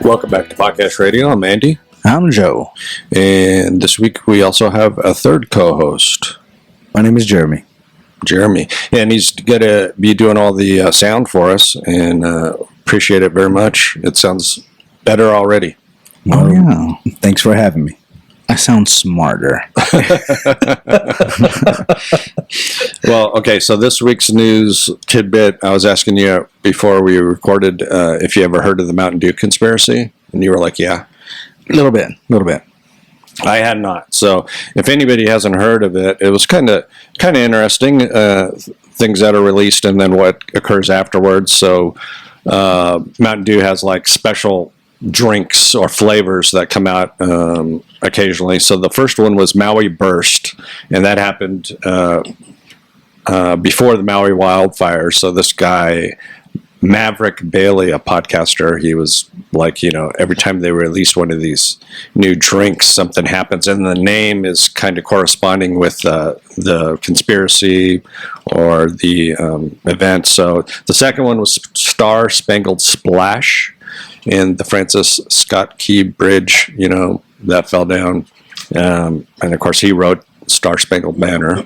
Welcome back to Podcast Radio. I'm Andy. I'm Joe. And this week we also have a third co-host. My name is Jeremy. And he's going to be doing all the sound for us, and appreciate it very much. It sounds better already. Oh, yeah. Thanks for having me. I sound smarter. Well, okay, so this week's news tidbit, I was asking you before we recorded if you ever heard of the Mountain Dew conspiracy, and you were like, yeah. A little bit. I had not. So if anybody hasn't heard of it, it was kind of interesting, things that are released and then what occurs afterwards. So Mountain Dew has like special drinks or flavors that come out occasionally. So the first one was Maui Burst, and that happened before the Maui wildfires. So this guy, Maverick Bailey, a podcaster, he was like, every time they release one of these new drinks, something happens, and the name is kind of corresponding with the conspiracy or the event. So the second one was Star Spangled Splash, and the Francis Scott Key Bridge, that fell down. And of course, he wrote Star Spangled Banner.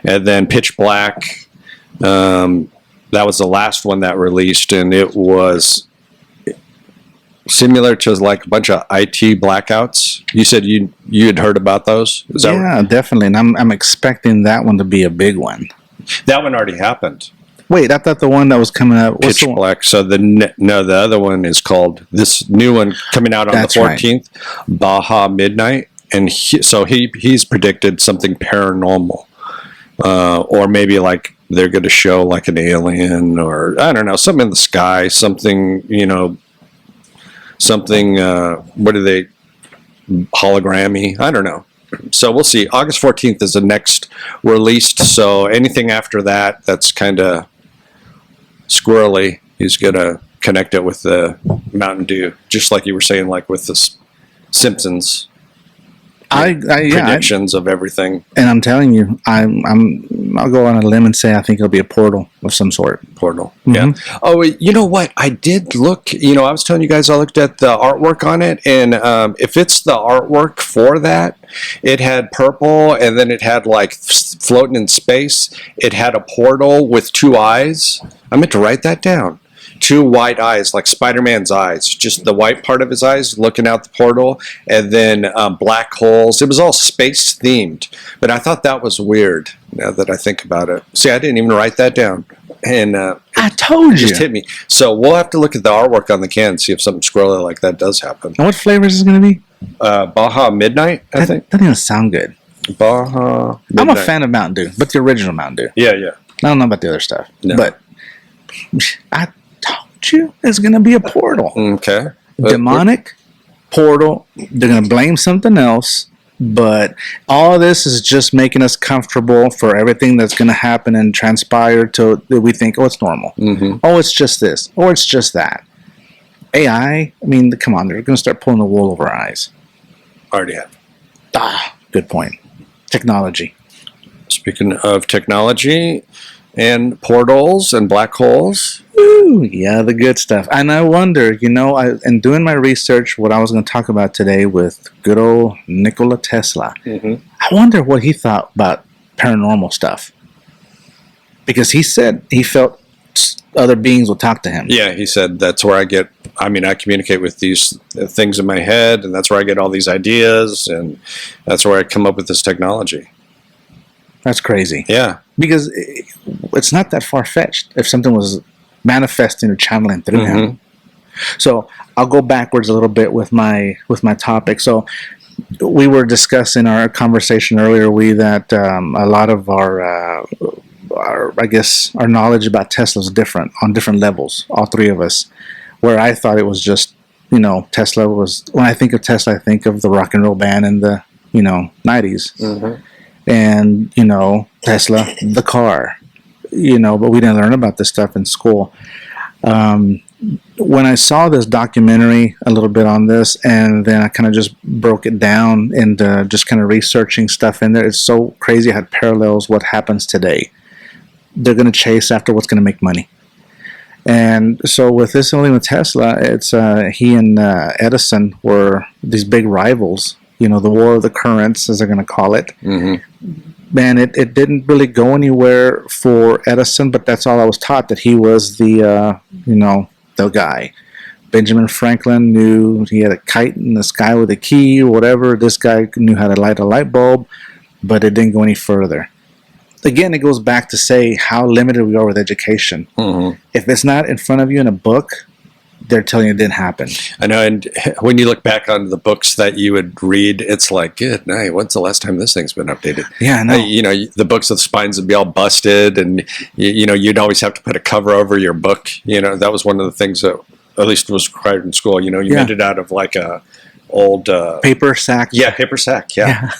And then Pitch Black, that was the last one that released, and it was similar to like a bunch of IT blackouts. You said you had heard about those? Is that right? Definitely. And I'm expecting that one to be a big one. That one already happened. Wait, I thought the one that was coming out... Pitch Black. So the other one is called, this new one coming out on That's the 14th, right. Baja Midnight. And he's predicted something paranormal. Or maybe like they're going to show like an alien, or I don't know, something in the sky, something, what are they, hologrammy? I don't know. So we'll see. August 14th is the next released. So anything after that, that's kind of squirrely. He's going to connect it with the Mountain Dew, just like you were saying, like with the Simpsons. Predictions of everything. And I'm telling you, I'll go on a limb and say I think it'll be a portal of some sort. Portal. Mm-hmm. Yeah. Oh, you know what? I did look. I was telling you guys I looked at the artwork on it, and if it's the artwork for that, it had purple, and then it had like floating in space. It had a portal with two eyes. I meant to write that down. Two white eyes, like Spider-Man's eyes, just the white part of his eyes looking out the portal, and then black holes. It was all space themed, but I thought that was weird now that I think about it. See, I didn't even write that down, and I told you, just hit me. So we'll have to look at the artwork on the can and see if something squirrely like that does happen. And what flavors is it going to be? Baja Midnight, I think. That doesn't sound good. Baja Midnight. I'm a fan of Mountain Dew, but the original Mountain Dew. Yeah. I don't know about the other stuff, no. But I told you it's going to be a portal. Okay. Demonic portal. They're going to blame something else, but all this is just making us comfortable for everything that's going to happen and transpire till we think, oh, it's normal. Mm-hmm. Oh, it's just this. Or it's just that. AI, I mean, come on, they're going to start pulling the wool over our eyes. Already have. Good point. Technology. Speaking of technology and portals and black holes. Ooh, yeah, the good stuff. And I wonder, in doing my research, what I was going to talk about today with good old Nikola Tesla, mm-hmm. I wonder what he thought about paranormal stuff. Because he said he felt other beings will talk to him. Yeah, he said that's where I communicate with these things in my head, and that's where I get all these ideas, and that's where I come up with this technology. That's crazy. Yeah. Because it's not that far-fetched if something was manifesting or channeling through mm-hmm. him. So I'll go backwards a little bit with my topic. So we were discussing our conversation earlier, that a lot of our knowledge about Tesla is different on different levels, all three of us, where I thought it was just, Tesla was, when I think of Tesla, I think of the rock and roll band in the, 90s. Mm-hmm. And, Tesla, the car, but we didn't learn about this stuff in school. When I saw this documentary a little bit on this, and then I kind of just broke it down and just kind of researching stuff in there, it's so crazy how it parallels what happens today. They're going to chase after what's going to make money. And so with this only with Tesla, it's he and Edison were these big rivals. You know, the war of the currents, as they're going to call it. Man, it didn't really go anywhere for Edison, but that's all I was taught, that he was the the guy. Benjamin Franklin knew he had a kite in the sky with a key or whatever. This guy knew how to light a light bulb, but it didn't go any further. Again, it goes back to say how limited we are with education. If it's not in front of you in a book, they're telling you it didn't happen. I know, and when you look back on the books that you would read, it's like, good night, when's the last time this thing's been updated? Yeah, I know. You know, the books with the spines would be all busted, and, you know, you'd always have to put a cover over your book. You know, that was one of the things that at least was required in school. You know, you made it out of like a old... paper sack. Yeah, paper sack, yeah.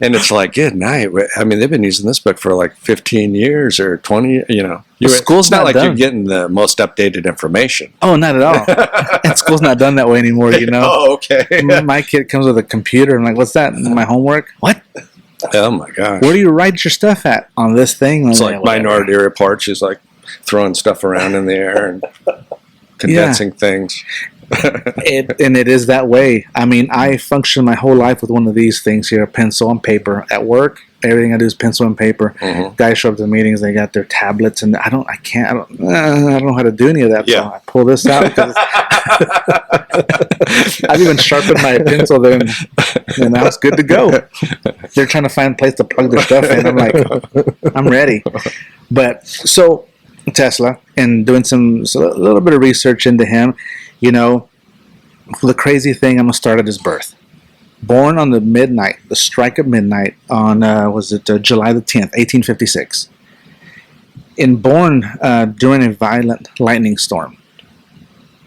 And it's like, good night. I mean, they've been using this book for like 15 years or 20, you know. School's it's not like done. you're getting the most updated information. Oh, not at all. And school's not done that way anymore, you know. Oh, okay. My kid comes with a computer. I'm like, what's that? My homework? What? Oh, my gosh. Where do you write your stuff at? On this thing? It's like Minority Report. She's like throwing stuff around in the air and condensing things. It is that way. I mean, I function my whole life with one of these things here, pencil and paper. At work, everything I do is pencil and paper. Guys show up to the meetings, they got their tablets, and I don't know how to do any of that. Yeah. So I pull this out. I've even sharpened my pencil there, and now it's good to go. They're trying to find a place to plug their stuff in. I'm like, I'm ready. But so Tesla, and doing a little bit of research into him. You know, the crazy thing, I'm going to start at his birth. Born on the strike of midnight on, July the 10th, 1856. And born during a violent lightning storm.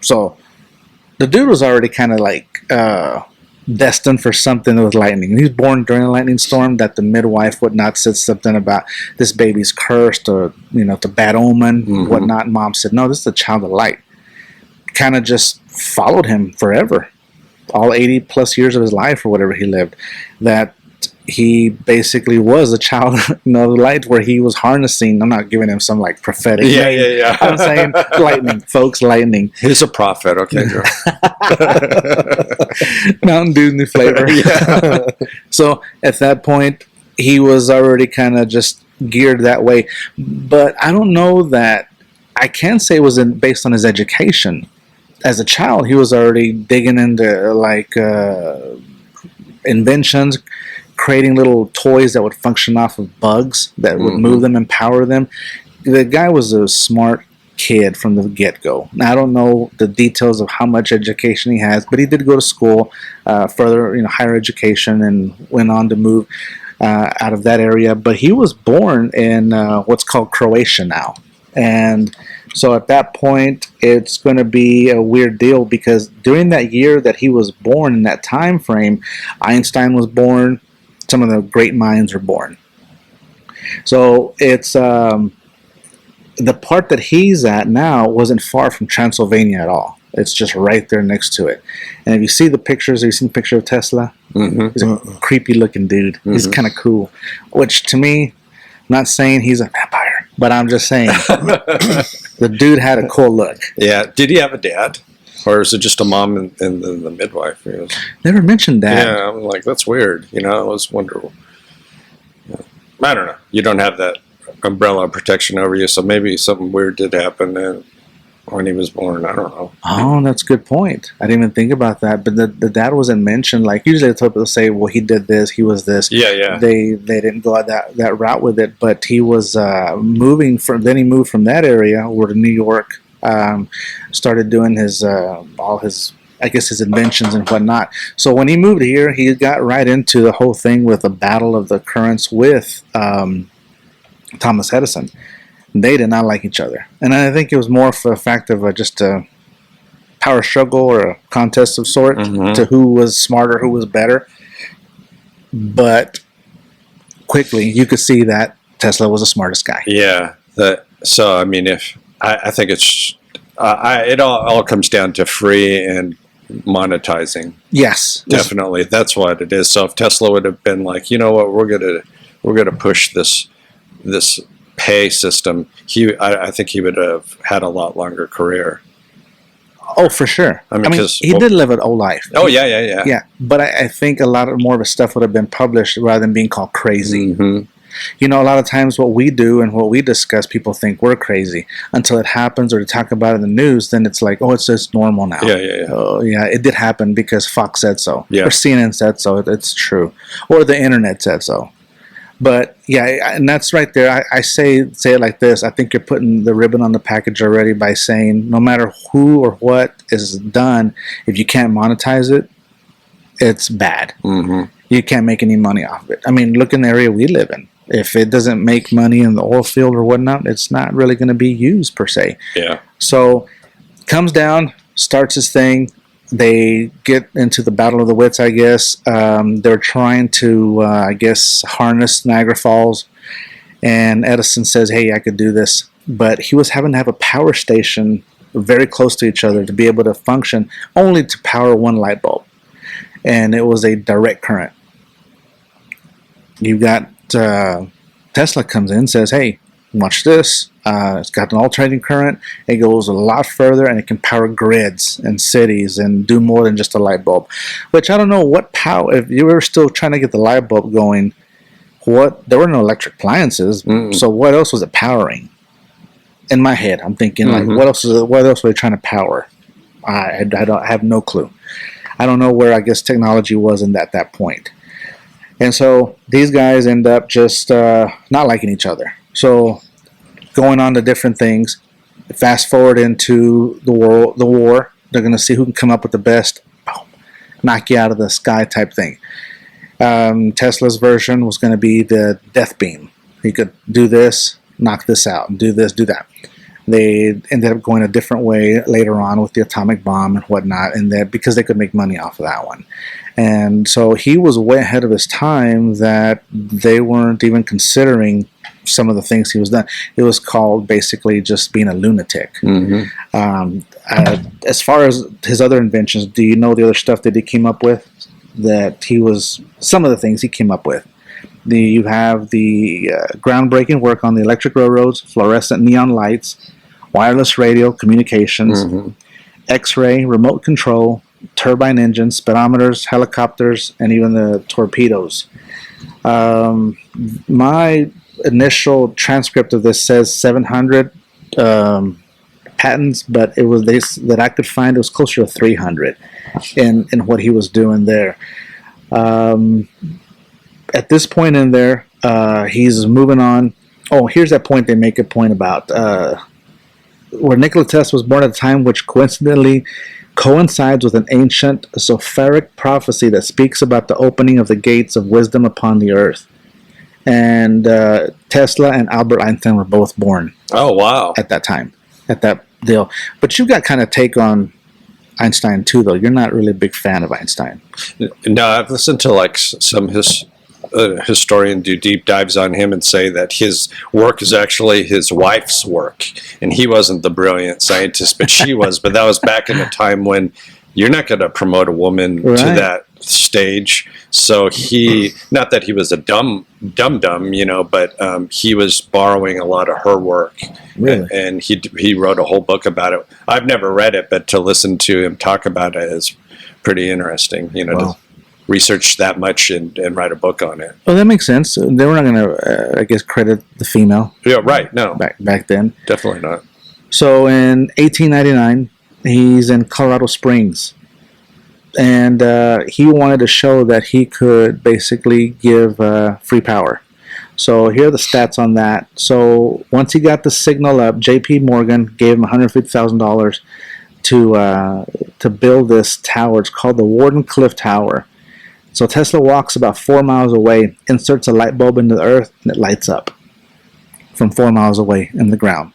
So, the dude was already kind of like destined for something with lightning. He was born during a lightning storm, that the midwife would not said something about this baby's cursed or, you know, the bad omen, whatnot. Mom said, no, this is a child of light. Kind of just followed him forever, all 80 plus years of his life or whatever he lived, that he basically was a child of light, where he was harnessing. I'm not giving him some like prophetic name. I'm saying lightning, folks, lightning. He's a prophet, okay, Joe. Mountain Dew's new flavor. So at that point, he was already kind of just geared that way. But I don't know that I can say it was based on his education. As a child, he was already digging into like inventions, creating little toys that would function off of bugs that would move them and power them. The guy was a smart kid from the get-go. Now, I don't know the details of how much education he has, but he did go to school, further, higher education, and went on to move out of that area. But he was born in what's called Croatia now. And so at that point, it's going to be a weird deal, because during that year that he was born, in that time frame, Einstein was born, some of the great minds were born. So it's the part that he's at now wasn't far from Transylvania at all. It's just right there next to it. And if you see the pictures, have you seen a picture of Tesla? He's a creepy looking dude. He's kind of cool, which to me, I'm not saying he's a vampire, but I'm just saying the dude had a cool look. Yeah. Did he have a dad? Or is it just a mom and the midwife? Never mentioned that. Yeah, I'm like, that's weird. I was wondering. I don't know. You don't have that umbrella protection over you, so maybe something weird did happen when he was born. I don't know. Oh, that's a good point. I didn't even think about that. But the dad wasn't mentioned. Like, usually people say, well, he did this, he was this. Yeah. They didn't go that route with it. But he was moving from. Then he moved from that area over to New York. Started doing his all his, I guess, his inventions and whatnot. So when he moved here, he got right into the whole thing with the battle of the currents with Thomas Edison. They did not like each other, and I think it was more for a fact of just a power struggle or a contest of sort to who was smarter, who was better. But quickly, you could see that Tesla was the smartest guy. Yeah. So I mean, I think it's it all comes down to free and monetizing. Yes, Definitely, that's what it is. So if Tesla would have been like, you know what, we're gonna push this pay system, I think he would have had a lot longer career. Oh, for sure. I mean, he did live an old life. Oh, yeah. Yeah, but I think a lot more of his stuff would have been published rather than being called crazy. Mm-hmm. You know, a lot of times what we do and what we discuss, people think we're crazy until it happens or to talk about it in the news. Then it's like, oh, it's just normal now. Yeah. Oh, yeah, it did happen because Fox said so. Yeah. Or CNN said so. It's true. Or the internet said so. But yeah, and that's right there. I say it like this. I think you're putting the ribbon on the package already by saying no matter who or what is done, if you can't monetize it, it's bad. Mm-hmm. You can't make any money off of it. I mean, look in the area we live in. If it doesn't make money in the oil field or whatnot, it's not really going to be used per se. Yeah. So comes down, starts his thing. They get into the battle of the wits, I guess. They're trying to, harness Niagara Falls. And Edison says, hey, I could do this. But he was having to have a power station very close to each other to be able to function, only to power one light bulb. And it was a direct current. You got Tesla comes in and says, hey, watch this. It's got an alternating current. It goes a lot further, and it can power grids and cities and do more than just a light bulb. Which I don't know what power. If you were still trying to get the light bulb going, there were no electric appliances. So what else was it powering? In my head, I'm thinking like, what else were they trying to power? I have no clue. I don't know where I guess technology was in that point. And so these guys end up just not liking each other. So going on to different things. Fast forward into the war. They're going to see who can come up with the best, knock you out of the sky type thing. Tesla's version was going to be the death beam. He could do this, knock this out, and do this, do that. They ended up going a different way later on with the atomic bomb and whatnot, and that because they could make money off of that one. And so he was way ahead of his time that they weren't even considering some of the things he was done. It was called basically just being a lunatic. As far as his other inventions, do you know the other stuff that he came up with? Some of the things he came up with. You have the groundbreaking work on the electric railroads, fluorescent neon lights, wireless radio communications, X-ray, remote control, turbine engines, speedometers, helicopters, and even the torpedoes. My initial transcript of this says 700 patents, but it was that I could find. It was closer to 300 in what he was doing there. At this point in there, he's moving on. Oh, here's that point they make a point about where Nikola Tesla was born at a time which coincidentally coincides with an ancient Zopharic prophecy that speaks about the opening of the gates of wisdom upon the earth. And Tesla and Albert Einstein were both born. Oh, wow. At that time, at that deal. But you got kind of take on Einstein too, though. You're not really a big fan of Einstein. No, I've listened to like some historian do deep dives on him and say that his work is actually his wife's work, and he wasn't the brilliant scientist, but she was. But that was back in a time when you're not going to promote a woman to that stage. So he, not that he was a dumb, but he was borrowing a lot of her work. Really? And he wrote a whole book about it. I've never read it, but to listen to him talk about it is pretty interesting, to research that much and write a book on it. Well, that makes sense. They were not going to, credit the female. Yeah, right. No. Back then. Definitely not. So in 1899, he's in Colorado Springs. And he wanted to show that he could basically give free power. So here are the stats on that. So once he got the signal up, J.P. Morgan gave him $150,000 to build this tower. It's called the Warden Cliff Tower. So Tesla walks about 4 miles away, inserts a light bulb into the earth, and it lights up from 4 miles away in the ground.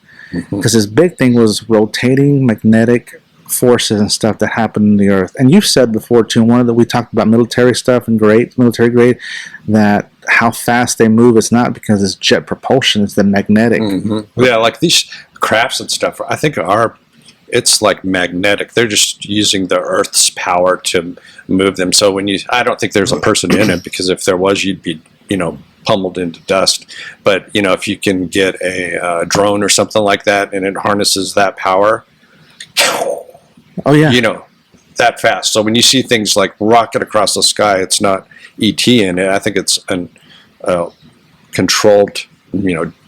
Because his big thing was rotating magnetic forces and stuff that happen in the earth. And you've said before too, we talked about military stuff and military grade, that how fast they move, it's not because it's jet propulsion, it's the magnetic. Yeah, like these crafts and stuff, I think it's like magnetic. They're just using the Earth's power to move them. So I don't think there's a person in it, because if there was, you'd be, pummeled into dust. But if you can get a drone or something like that, and it harnesses that power, Oh yeah. That fast. So when you see things like rocket across the sky, it's not ET in it. I think it's an controlled,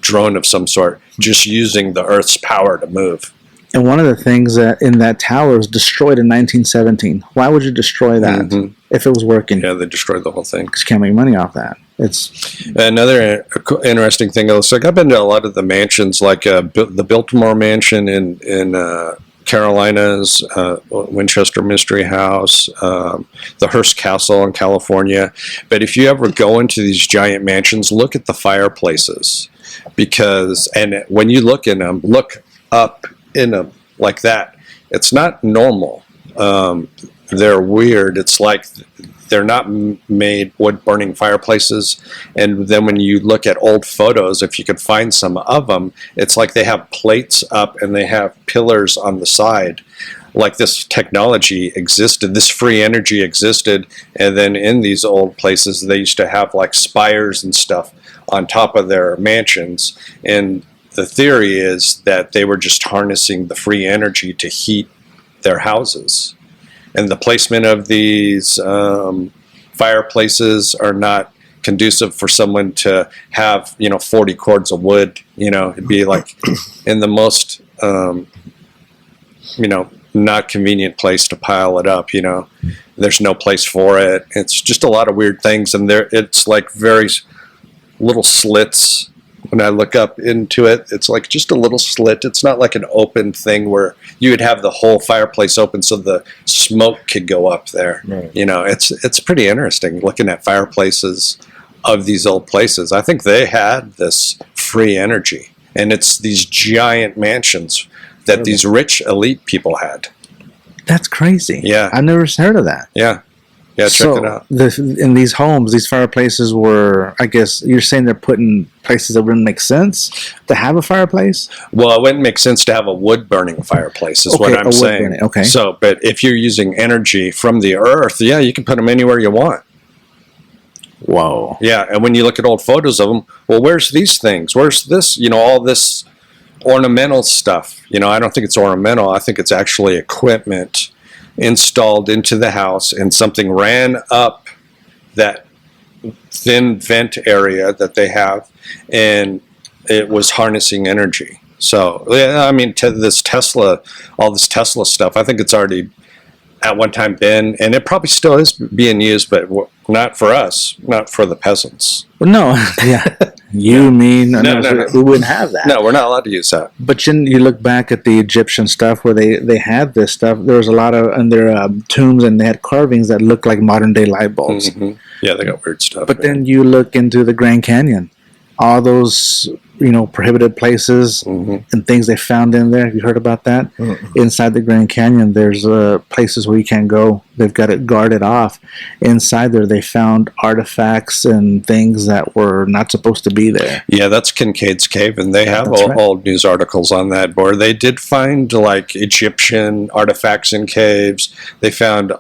drone of some sort, just using the Earth's power to move. And one of the things that in that tower was destroyed in 1917. Why would you destroy that if it was working? Yeah, they destroyed the whole thing. Because you can't make money off that. It's another interesting thing. It's like I've been to a lot of the mansions, like the Biltmore Mansion in Carolinas, Winchester Mystery House, the Hearst Castle in California. But if you ever go into these giant mansions, look at the fireplaces, and when you look in them, look up in them like that. It's not normal. They're weird. It's like they're not made wood-burning fireplaces. And then when you look at old photos, if you could find some of them, it's like they have plates up and they have pillars on the side. Like this technology existed, this free energy existed, and then in these old places they used to have like spires and stuff on top of their mansions. And the theory is that they were just harnessing the free energy to heat their houses. And the placement of these fireplaces are not conducive for someone to have, 40 cords of wood. It'd be like in the most, not convenient place to pile it up. There's no place for it. It's just a lot of weird things. And it's like very little slits. When I look up into it, it's like just a little slit. It's not like an open thing where you would have the whole fireplace open so the smoke could go up there. Right. It's pretty interesting looking at fireplaces of these old places. I think they had this free energy, and it's these giant mansions that these rich elite people had. That's crazy. Yeah. I've never heard of that. Yeah. Yeah, check it out. In these homes, these fireplaces were, I guess, you're saying they're put in places that wouldn't make sense to have a fireplace? Well, it wouldn't make sense to have a wood-burning fireplace is what I'm saying. Okay. So, but if you're using energy from the earth, yeah, you can put them anywhere you want. Whoa. Yeah, and when you look at old photos of them, well, where's these things? Where's this, all this ornamental stuff? I don't think it's ornamental. I think it's actually equipment installed into the house, and something ran up that thin vent area that they have, and it was harnessing energy. So, yeah, I mean, to this Tesla, all this Tesla stuff, I think it's already at one time been, and it probably still is being used, but not for us, not for the peasants. Well, no, yeah. You mean no. We wouldn't have that. No, we're not allowed to use that. But you look back at the Egyptian stuff where they had this stuff. There was a lot of in their tombs, and they had carvings that looked like modern day light bulbs. Mm-hmm. Yeah, they got weird stuff. But then you look into the Grand Canyon, all those prohibited places and things they found in there. Have you heard about that? Inside the Grand Canyon, there's places where you can't go. They've got it guarded off. Inside there, they found artifacts and things that were not supposed to be there. Yeah, that's Kincaid's Cave, and they have old news articles on that board. They did find like Egyptian artifacts in caves. They found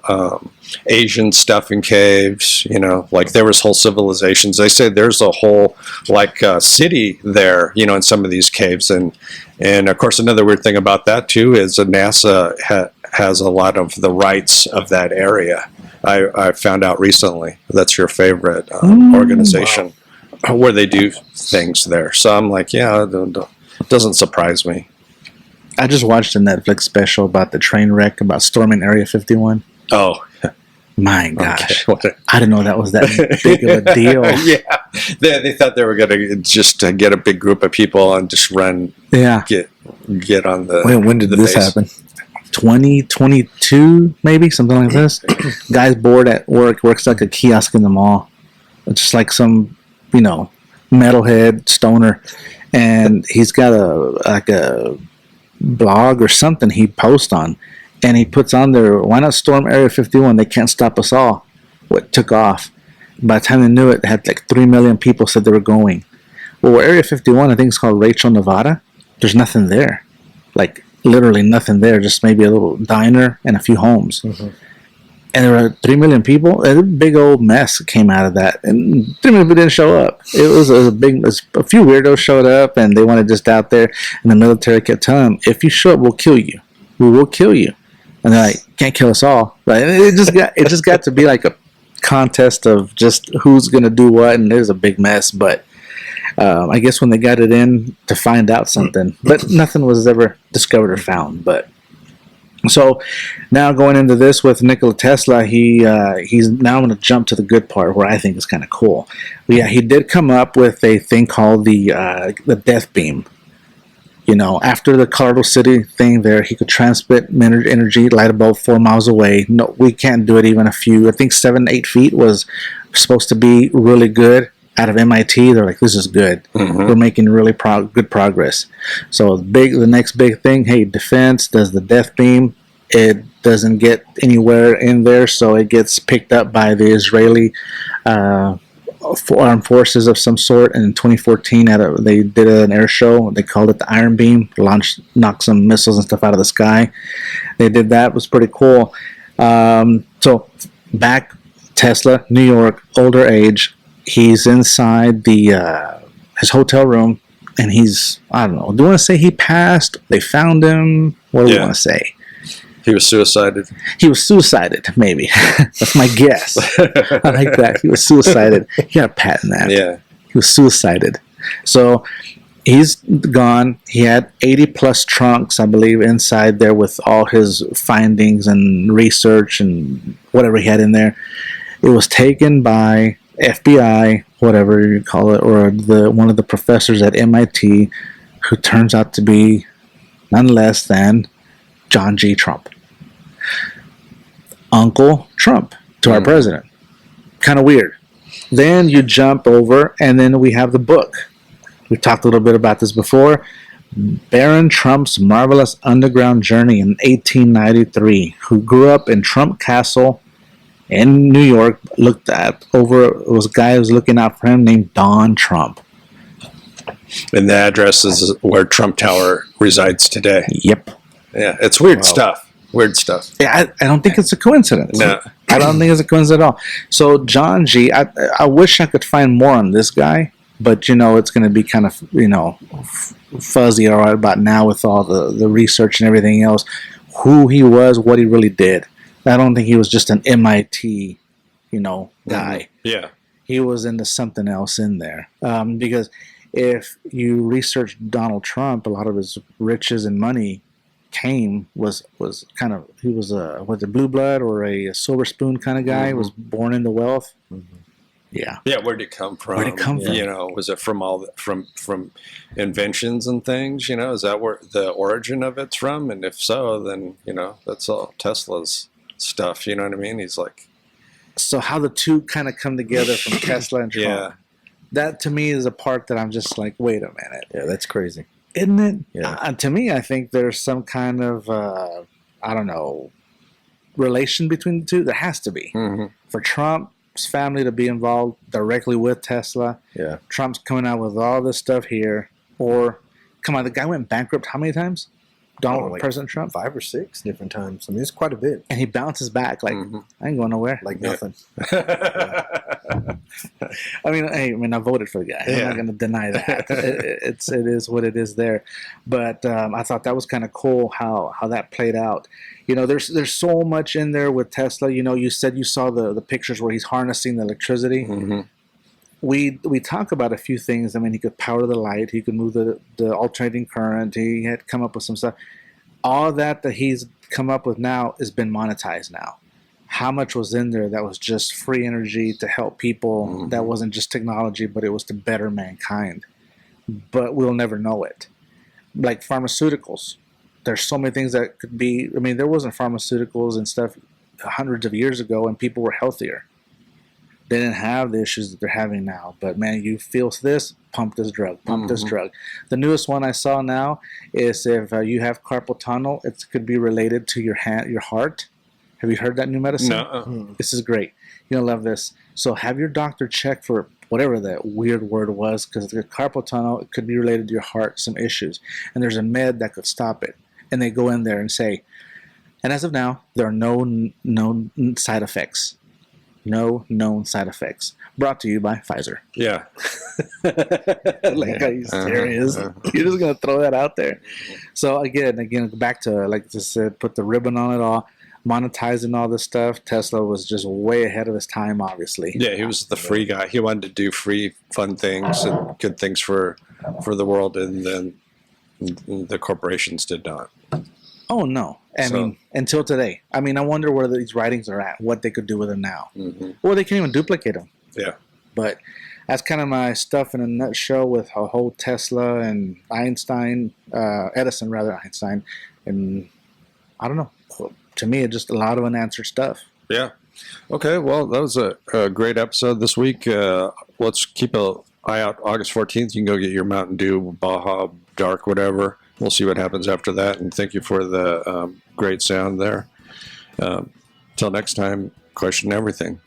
Asian stuff in caves. Like there was whole civilizations. They say there's a whole city there, in some of these caves, and of course another weird thing about that too is NASA has a lot of the rights of that area. I found out recently that's your favorite organization where they do things there. So I'm like, yeah, it doesn't surprise me. I just watched a Netflix special about the train wreck about storming Area 51. Oh. My gosh. Okay. I didn't know that was that big of a deal. Yeah. They thought they were going to just get a big group of people and just run. Yeah. Get on the. Wait, when did this happen? 2022, maybe? Something like this? Guy's bored at work, works like a kiosk in the mall. It's just like some, metalhead stoner. And he's got a blog or something he posts on. And he puts on there, why not storm Area 51? They can't stop us all. What took off. By the time they knew it, they had like 3 million people said they were going. Well, Area 51, I think it's called Rachel, Nevada. There's nothing there. Like, literally nothing there. Just maybe a little diner and a few homes. and there were 3 million people. And a big old mess came out of that, and 3 million people didn't show up. It was a big. A few weirdos showed up, and they wanted just out there. And the military kept telling them, "If you show up, we'll kill you. We will kill you." And they're like, "Can't kill us all." But it just got to be like a contest of just who's gonna do what, and it was a big mess. But I guess when they got it in to find out something, but nothing was ever discovered or found. But so now going into this with Nikola Tesla, he's now going to jump to the good part where I think is kind of cool. But yeah, he did come up with a thing called the death beam. You know, after the Colorado City thing there, he could transmit energy light above 4 miles away. No, we can't do it even a few. I think 7, 8 feet was supposed to be really good. Out of MIT, they're like, this is good. We're making really good progress. So the next big thing, hey, defense does the death beam. It doesn't get anywhere in there, so it gets picked up by the Israeli armed forces of some sort. And in 2014, they did an air show. They called it the Iron Beam. Knocked some missiles and stuff out of the sky. They did that. It was pretty cool. So back Tesla, New York, older age. He's inside his hotel room, and I don't know. Do you want to say he passed? They found him? What do you want to say? He was suicided. He was suicided, maybe. That's my guess. I like that. He was suicided. You got to patent that. Yeah. He was suicided. So he's gone. He had 80 plus trunks, I believe, inside there with all his findings and research and whatever he had in there. It was taken by FBI, whatever you call it, or one of the professors at MIT, who turns out to be none less than John G. Trump. Uncle Trump to our president. Kind of weird. Then you jump over, and then we have the book. We talked a little bit about this before. Baron Trump's Marvelous Underground Journey in 1893, who grew up in Trump Castle in New York, it was a guy who was looking out for him named Don Trump. And the address is where Trump Tower resides today. Yep. Yeah, it's weird stuff. Weird stuff. Yeah, I don't think it's a coincidence. No. I don't think it's a coincidence at all. So John G., I wish I could find more on this guy, but it's going to be kind of, fuzzy all right about now with all the research and everything else, who he was, what he really did. I don't think he was just an MIT, guy. Yeah. He was into something else in there. Because if you research Donald Trump, a lot of his riches and money was a blue blood or a silver spoon kind of guy. Was born into wealth. Yeah. Yeah, where'd it come from? Where'd it come from? Was it from from inventions and things? Is that where the origin of it's from? And if so, then that's all Tesla's stuff. You know what I mean? He's like. So how the two kind of come together from Tesla and Trump? Yeah. That to me is a part that I'm just like, wait a minute. Yeah, that's crazy. Isn't it? Yeah. To me, I think there's some kind of relation between the two. There has to be. For Trump's family to be involved directly with Tesla. Yeah. Trump's coming out with all this stuff here. Or, come on, the guy went bankrupt how many times? President Trump? 5 or 6 different times. I mean, it's quite a bit. And he bounces back like, I ain't going nowhere. Like nothing. I voted for the guy. I'm not going to deny that. It is what it is there. But I thought that was kind of cool how that played out. There's so much in there with Tesla. You said you saw the pictures where he's harnessing the electricity. We talk about a few things. I mean, he could power the light. He could move the alternating current. He had come up with some stuff. All that he's come up with now has been monetized now. How much was in there that was just free energy to help people? That wasn't just technology, but it was to better mankind. But we'll never know it. Like pharmaceuticals. There's so many things that could be. I mean, there wasn't pharmaceuticals and stuff hundreds of years ago, and people were healthier. They didn't have the issues that they're having now. But man, you feel this, pump this drug, pump this drug. The newest one I saw now is if you have carpal tunnel, it could be related to your heart. Have you heard that new medicine? No. This is great. You're going to love this. So have your doctor check for whatever that weird word was, because the carpal tunnel, it could be related to your heart, some issues. And there's a med that could stop it. And they go in there and say, And as of now, there are no known side effects. No known side effects. Brought to you by Pfizer. Yeah. Like, are you serious? You're just gonna throw that out there. So again, back to like I said, put the ribbon on it all, monetizing all this stuff. Tesla was just way ahead of his time, obviously. Yeah, he was the free guy. He wanted to do free, fun things and good things for the world, and then the corporations did not. Oh no! I mean, until today. I mean, I wonder where these writings are at. What they could do with them now, or they can't even duplicate them. Yeah. But that's kind of my stuff in a nutshell with a whole Tesla and Einstein, Edison rather, Einstein, and I don't know. To me, it's just a lot of unanswered stuff. Yeah. Okay. Well, that was a great episode this week. Let's keep an eye out. August 14th, you can go get your Mountain Dew, Baja Dark, whatever. We'll see what happens after that. And thank you for the great sound there. Till next time, question everything.